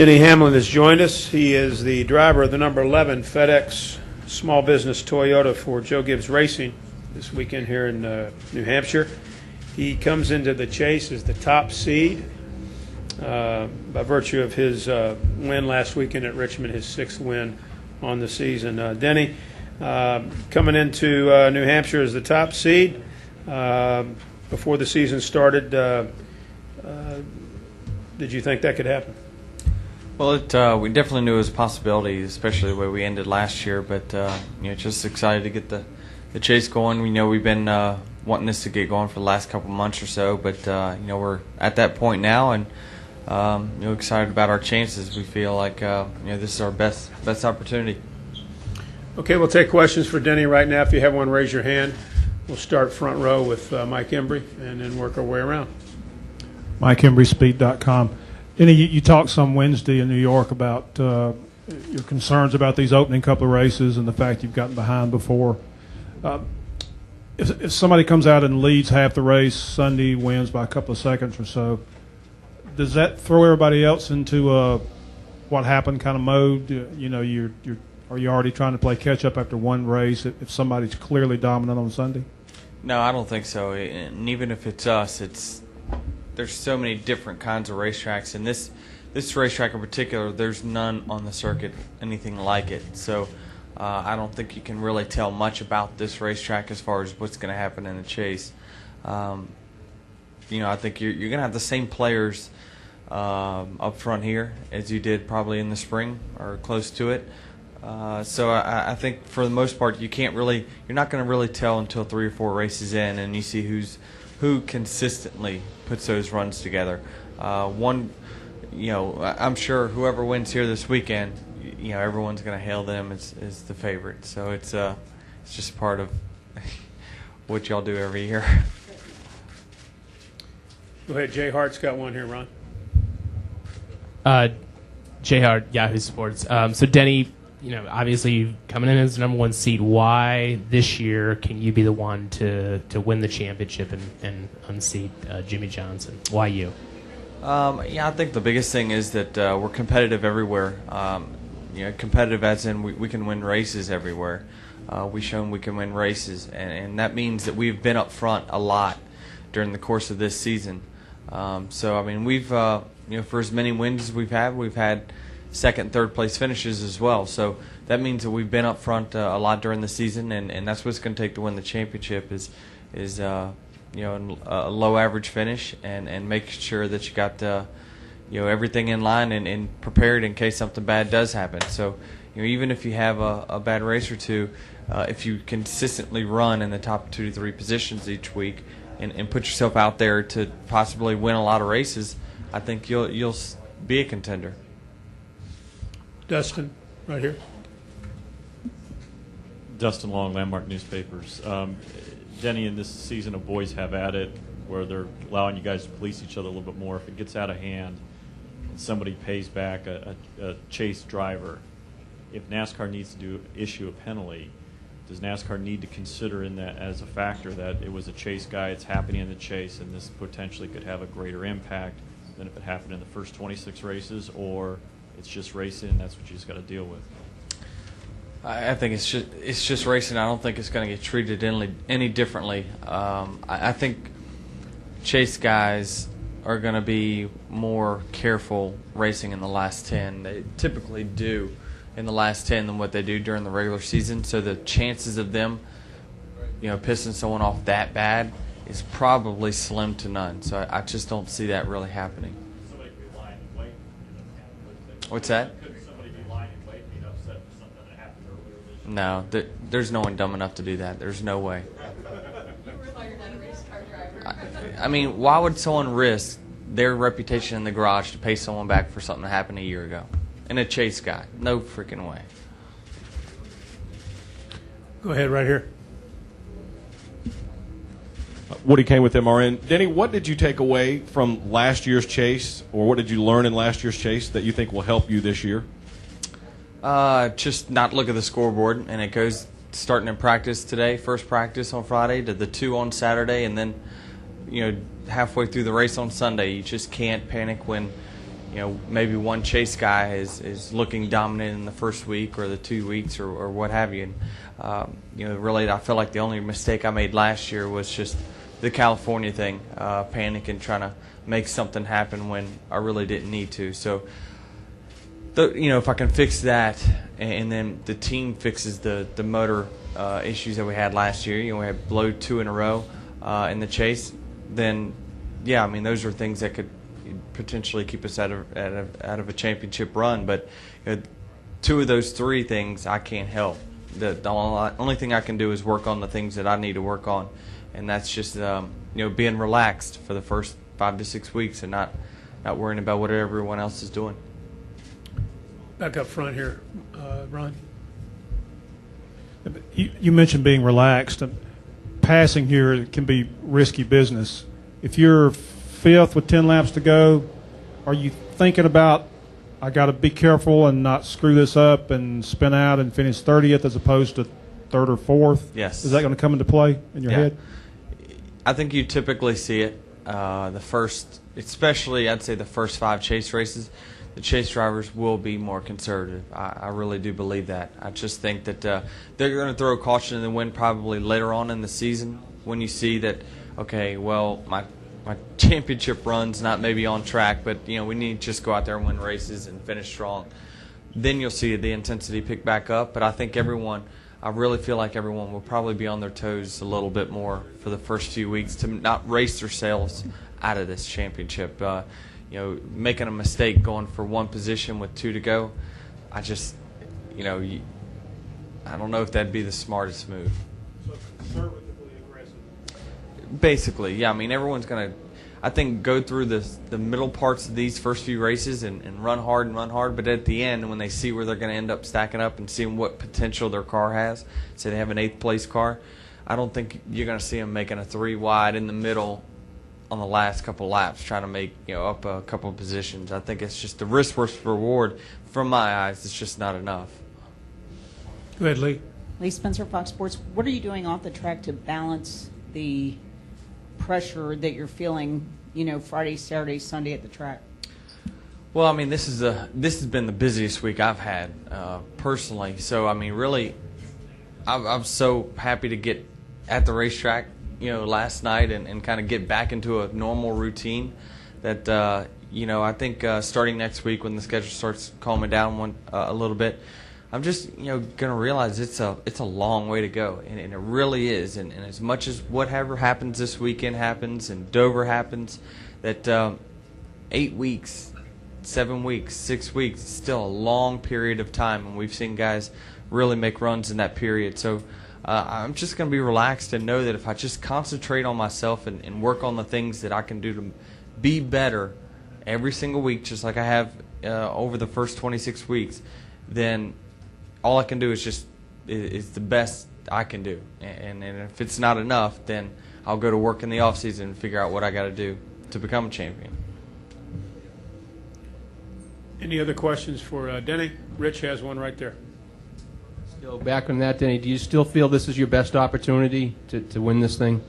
Denny Hamlin has joined us. He is the driver of the number 11 FedEx Small Business Toyota for Joe Gibbs Racing this weekend here in New Hampshire. He comes into the chase as the top seed by virtue of his win last weekend at Richmond, his 6th win on the season. Denny, coming into New Hampshire as the top seed before the season started, did you think that could happen? Well, we definitely knew it was a possibility, especially the way we ended last year. But just excited to get the chase going. We know we've been wanting this to get going for the last couple months or so, but we're at that point now, and excited about our chances. We feel like this is our best opportunity. Okay, we'll take questions for Denny right now. If you have one, raise your hand. We'll start front row with Mike Embry and then work our way around. Mike Embry, Speed.com. Denny, you talked some Wednesday in New York about your concerns about these opening couple of races and the fact you've gotten behind before. If somebody comes out and leads half the race, Sunday wins by a couple of seconds or so, does that throw everybody else into what happened kind of mode? Are you already trying to play catch up after one race if somebody's clearly dominant on Sunday? No, I don't think so. And even if it's us, there's so many different kinds of racetracks, and this racetrack in particular, there's none on the circuit anything like it. So I don't think you can really tell much about this racetrack as far as what's going to happen in the chase. I think you're going to have the same players up front here as you did probably in the spring or close to it. So I think for the most part you're not going to really tell until 3 or 4 races in, and you see who consistently puts those runs together. I'm sure whoever wins here this weekend, everyone's going to hail them as the favorite. So it's just part of what y'all do every year. Go ahead, Jay Hart's got one here, Ron. Jay Hart, Yahoo Sports. So Denny, obviously you're coming in as the number 1 seed. Why this year can you be the one to win the championship and unseat Jimmy Johnson? Why you? I think the biggest thing is that we're competitive everywhere. Competitive as in we can win races everywhere. We've shown we can win races, and that means that we've been up front a lot during the course of this season. We've for as many wins as we've had 2nd and 3rd place finishes as well. So that means that we've been up front a lot during the season, and that's what it's going to take to win the championship is a low average finish and making sure that you got everything in line and prepared in case something bad does happen. So even if you have a bad race or two, if you consistently run in the top 2 to 3 positions each week and put yourself out there to possibly win a lot of races, I think you'll be a contender. Dustin, right here. Dustin Long, Landmark Newspapers. Denny, in this season of Boys Have At It, where they're allowing you guys to police each other a little bit more, if it gets out of hand and somebody pays back a chase driver, if NASCAR needs to issue a penalty, does NASCAR need to consider in that as a factor that it was a chase guy, it's happening in the chase, and this potentially could have a greater impact than if it happened in the first 26 races, or it's just racing and that's what you just got to deal with? I think it's just racing. I don't think it's going to get treated any differently. I think chase guys are going to be more careful racing in the last 10. They typically do in the last 10 than what they do during the regular season. So the chances of them, pissing someone off that bad is probably slim to none. So I just don't see that really happening. Somebody could be lying in wait. What's that? Could somebody be lying in wait and being upset for something that happened earlier this year? No, there's no one dumb enough to do that. There's no way. Why would someone risk their reputation in the garage to pay someone back for something that happened a year ago? And a chase guy. No freaking way. Go ahead, right here. Woody Kane with MRN. Denny, what did you take away from last year's chase, or what did you learn in last year's chase that you think will help you this year? Just not look at the scoreboard, and it goes starting in practice today, first practice on Friday, to the 2 on Saturday, and then halfway through the race on Sunday. You just can't panic when maybe one chase guy is looking dominant in the first week or the 2 weeks or what have you. And, really, I feel like the only mistake I made last year was just the California thing, panicking, trying to make something happen when I really didn't need to. So, if I can fix that, and then the team fixes the motor issues that we had last year, we had blow 2 in a row in the chase, then, yeah, I mean, those are things that could potentially keep us out of a championship run. But 2 of those 3 things I can't help. The only thing I can do is work on the things that I need to work on, and that's just being relaxed for the first 5 to 6 weeks and not worrying about what everyone else is doing. Back up front here, Ron. You mentioned being relaxed. Passing here can be risky business. If you're 5th with 10 laps to go, are you thinking about, I got to be careful and not screw this up and spin out and finish 30th as opposed to 3rd or 4th? Yes. Is that going to come into play in your head? I think you typically see it. Especially I'd say the first 5 chase races, the chase drivers will be more conservative. I really do believe that. I just think that they're going to throw caution in the wind probably later on in the season when you see that, okay, well, my championship run's not maybe on track, but we need to just go out there and win races and finish strong. Then you'll see the intensity pick back up. But I think I really feel like everyone will probably be on their toes a little bit more for the first few weeks to not race themselves out of this championship. Making a mistake going for 1 position with 2 to go, I just, I don't know if that'd be the smartest move. So conservatively aggressive. Basically, yeah. I mean, everyone's going to, I think, go through the middle parts of these first few races and run hard. But at the end, when they see where they're going to end up stacking up and seeing what potential their car has, say they have an 8th place car, I don't think you're going to see them making a 3 wide in the middle on the last couple laps trying to make up a couple of positions. I think it's just the risk versus reward, from my eyes, it's just not enough. Go ahead, Lee. Lee Spencer, Fox Sports. What are you doing off the track to balance the pressure that you're feeling, Friday, Saturday, Sunday at the track? Well, I mean, this has been the busiest week I've had personally. So, I mean, really, I'm so happy to get at the racetrack, last night and kind of get back into a normal routine that, I think starting next week when the schedule starts calming down a little bit, I'm just, going to realize it's a long way to go, and it really is. And as much as whatever happens this weekend happens and Dover happens, that 8 weeks, 7 weeks, 6 weeks, is still a long period of time, and we've seen guys really make runs in that period. So I'm just going to be relaxed and know that if I just concentrate on myself and work on the things that I can do to be better every single week, just like I have over the first 26 weeks, then all I can do is the best I can do. And if it's not enough, then I'll go to work in the off season and figure out what I got to do to become a champion. Any other questions for Denny? Rich has one right there. Still back on that, Denny, do you still feel this is your best opportunity to win this thing?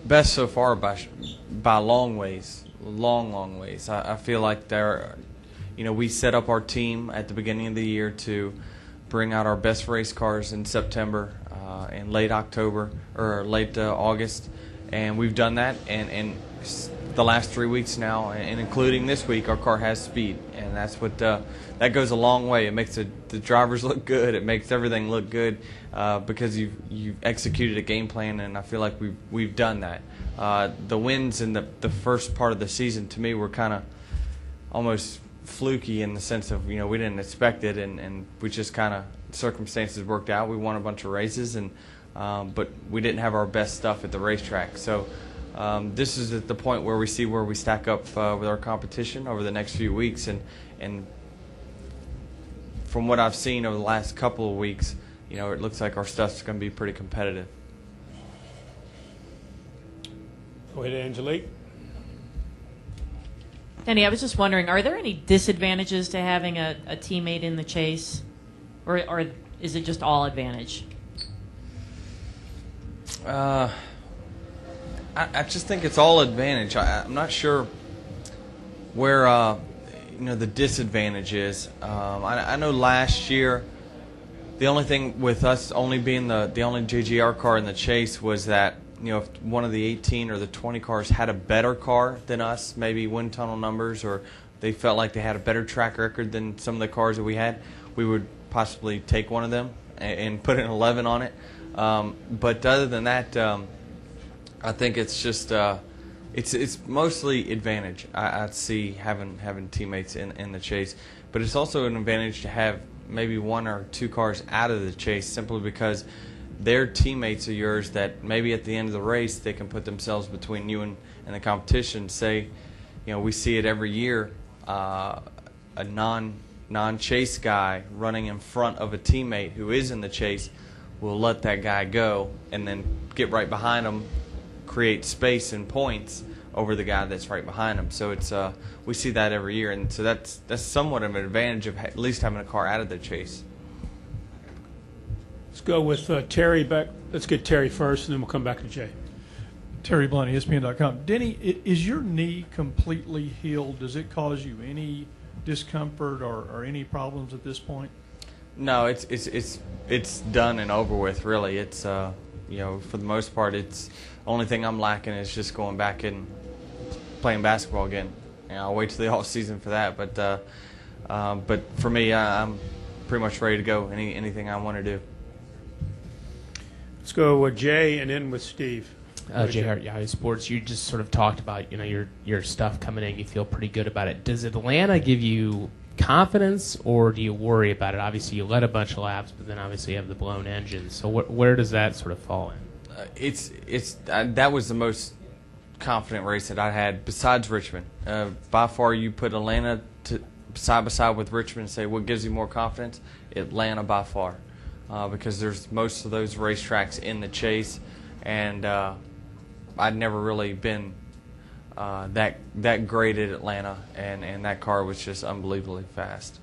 Best so far by long ways, long ways. I feel like we set up our team at the beginning of the year to bring out our best race cars in September, in late October or late August, and we've done that. And the last 3 weeks now, and including this week, our car has speed, and that's what that goes a long way. It makes the drivers look good. It makes everything look good because you've executed a game plan, and I feel like we've done that. The wins in the first part of the season to me were kind of almost fluky in the sense of we didn't expect it, and we just kind of circumstances worked out. We won a bunch of races, and but we didn't have our best stuff at the racetrack. So this is at the point where we see where we stack up with our competition over the next few weeks, and from what I've seen over the last couple of weeks, it looks like our stuff's going to be pretty competitive. Go ahead, Angelique. Denny, I was just wondering, are there any disadvantages to having a teammate in the chase, or is it just all advantage? I just think it's all advantage. I'm not sure where the disadvantage is. I know last year, the only thing with us only being the only JGR car in the chase was that, if one of the 18 or the 20 cars had a better car than us, maybe wind tunnel numbers, or they felt like they had a better track record than some of the cars that we had, we would possibly take one of them and put an 11 on it. But other than that, I think it's just it's mostly advantage. I see having teammates in the chase, but it's also an advantage to have maybe one or two cars out of the chase, simply because they're teammates of yours that maybe at the end of the race they can put themselves between you and the competition. Say, we see it every year, a non-chase guy running in front of a teammate who is in the chase will let that guy go and then get right behind him, create space and points over the guy that's right behind him. So it's we see that every year, and so that's somewhat of an advantage of at least having a car out of the chase. Let's go with Terry back. Let's get Terry first, and then we'll come back to Jay. Terry Blunt, ESPN.com. Denny, is your knee completely healed? Does it cause you any discomfort or any problems at this point? No, it's done and over with. Really, it's for the most part, it's only thing I'm lacking is just going back and playing basketball again. I'll wait till the off season for that. But for me, I'm pretty much ready to go. Anything I want to do. Let's go with Jay and then with Steve. Jay Hart, Yahoo Sports. You just sort of talked about your stuff coming in. You feel pretty good about it. Does Atlanta give you confidence, or do you worry about it? Obviously, you led a bunch of laps, but then obviously you have the blown engine. So where does that sort of fall in? That was the most confident race that I had besides Richmond. By far, you put Atlanta side by side with Richmond and say what gives you more confidence. Atlanta by far, because there's most of those racetracks in the chase, and I'd never really been that great at Atlanta, and that car was just unbelievably fast.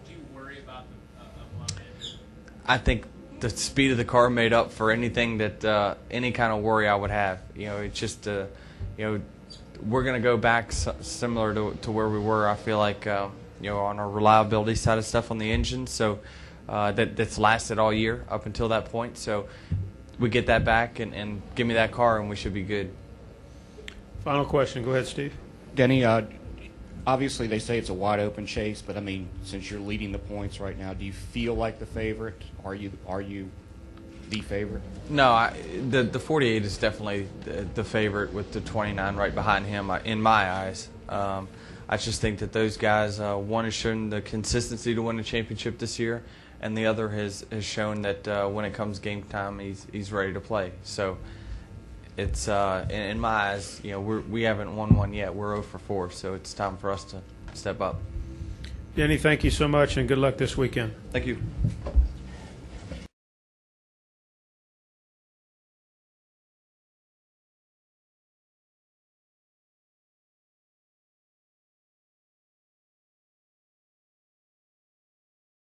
Do you worry about a blown engine? I think the speed of the car made up for anything that any kind of worry I would have. It's just we're going to go back similar to where we were. I feel like on our reliability side of stuff on the engine, so that's lasted all year up until that point. So we get that back and give me that car, and we should be good. Final question. Go ahead, Steve. Denny, obviously they say it's a wide open chase, but I mean, since you're leading the points right now, do you feel like the favorite? Are you the favorite? No, the 48 is definitely the favorite with the 29 right behind him in my eyes. I just think that those guys, one has shown the consistency to win the championship this year, and the other has shown that when it comes game time, he's ready to play. So it's in my eyes, we haven't won one yet. We're 0 for 4, so it's time for us to step up. Denny, thank you so much, and good luck this weekend. Thank you.